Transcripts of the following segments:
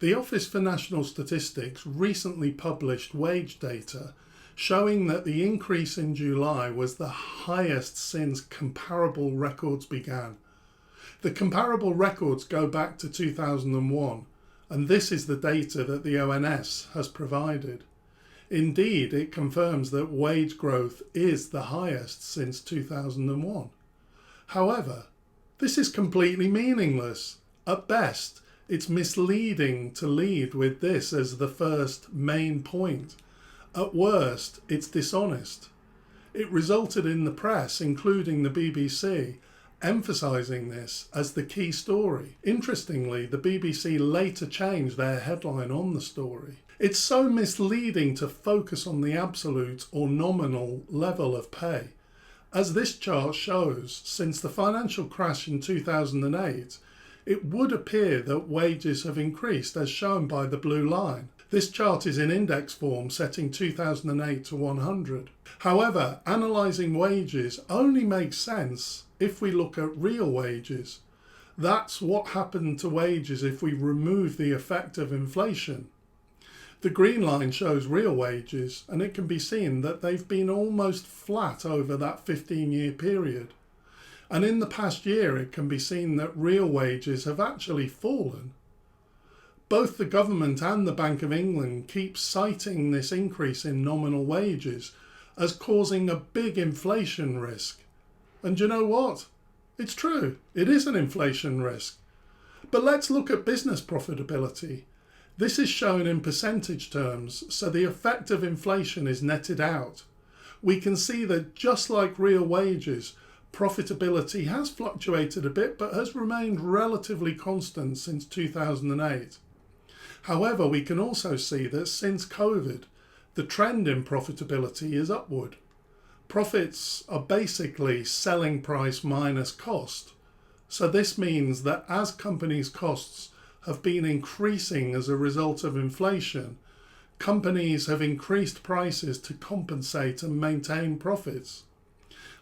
The Office for National Statistics recently published wage data showing that the increase in July was the highest since comparable records began. The comparable records go back to 2001, and this is the data that the ONS has provided. Indeed, it confirms that wage growth is the highest since 2001. However, this is completely meaningless. At best, it's misleading to lead with this as the first main point. At worst, it's dishonest. It resulted in the press, including the BBC, emphasising this as the key story. Interestingly, the BBC later changed their headline on the story. It's so misleading to focus on the absolute or nominal level of pay. As this chart shows, since the financial crash in 2008, it would appear that wages have increased as shown by the blue line. This chart is in index form, setting 2008 to 100. However, analysing wages only makes sense if we look at real wages. That's what happened to wages if we remove the effect of inflation. The green line shows real wages, and it can be seen that they've been almost flat over that 15-year period. And in the past year, it can be seen that real wages have actually fallen. Both the government and the Bank of England keep citing this increase in nominal wages as causing a big inflation risk. And you know what? It's true, it is an inflation risk. But let's look at business profitability. This is shown in percentage terms, so the effect of inflation is netted out. We can see that just like real wages, profitability has fluctuated a bit but has remained relatively constant since 2008. However, we can also see that since COVID, the trend in profitability is upward. Profits are basically selling price minus cost. So this means that as companies' costs have been increasing as a result of inflation, companies have increased prices to compensate and maintain profits.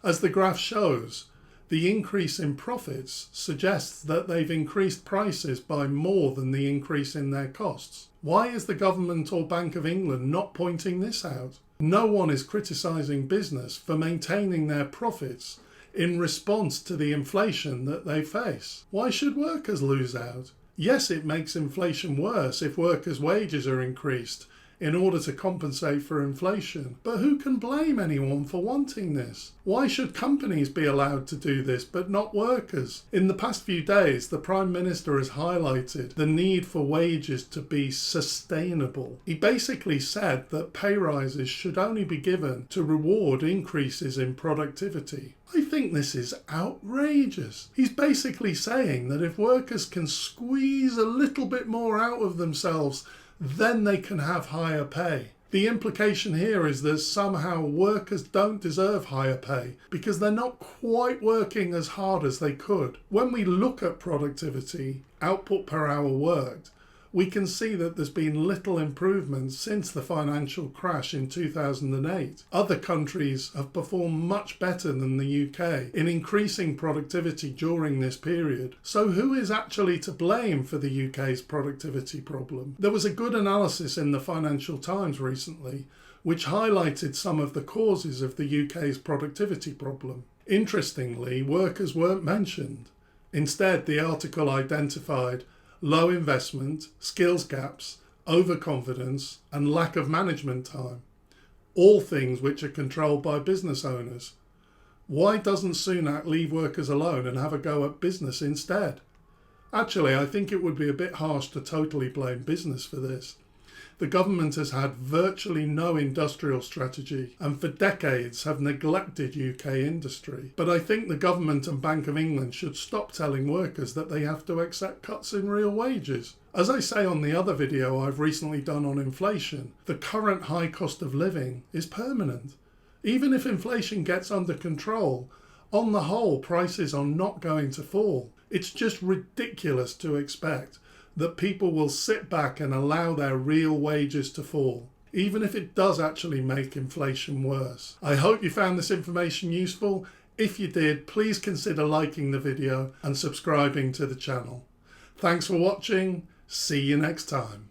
As the graph shows, the increase in profits suggests that they've increased prices by more than the increase in their costs. Why is the government or Bank of England not pointing this out? No one is criticising business for maintaining their profits in response to the inflation that they face. Why should workers lose out? Yes, it makes inflation worse if workers' wages are increased in order to compensate for inflation. But who can blame anyone for wanting this? Why should companies be allowed to do this but not workers? In the past few days, the Prime Minister has highlighted the need for wages to be sustainable. He basically said that pay rises should only be given to reward increases in productivity. I think this is outrageous. He's basically saying that if workers can squeeze a little bit more out of themselves, then they can have higher pay. The implication here is that somehow workers don't deserve higher pay because they're not quite working as hard as they could. When we look at productivity, output per hour worked, we can see that there's been little improvement since the financial crash in 2008. Other countries have performed much better than the UK in increasing productivity during this period. So who is actually to blame for the UK's productivity problem? There was a good analysis in the Financial Times recently which highlighted some of the causes of the UK's productivity problem. Interestingly, workers weren't mentioned. Instead, the article identified low investment, skills gaps, overconfidence, and lack of management time. All things which are controlled by business owners. Why doesn't Sunak leave workers alone and have a go at business instead? Actually, I think it would be a bit harsh to totally blame business for this. The government has had virtually no industrial strategy and for decades have neglected UK industry. But I think the government and Bank of England should stop telling workers that they have to accept cuts in real wages. As I say on the other video I've recently done on inflation, the current high cost of living is permanent. Even if inflation gets under control, on the whole, prices are not going to fall. It's just ridiculous to expect that people will sit back and allow their real wages to fall, even if it does actually make inflation worse. I hope you found this information useful. If you did, please consider liking the video and subscribing to the channel. Thanks for watching. See you next time.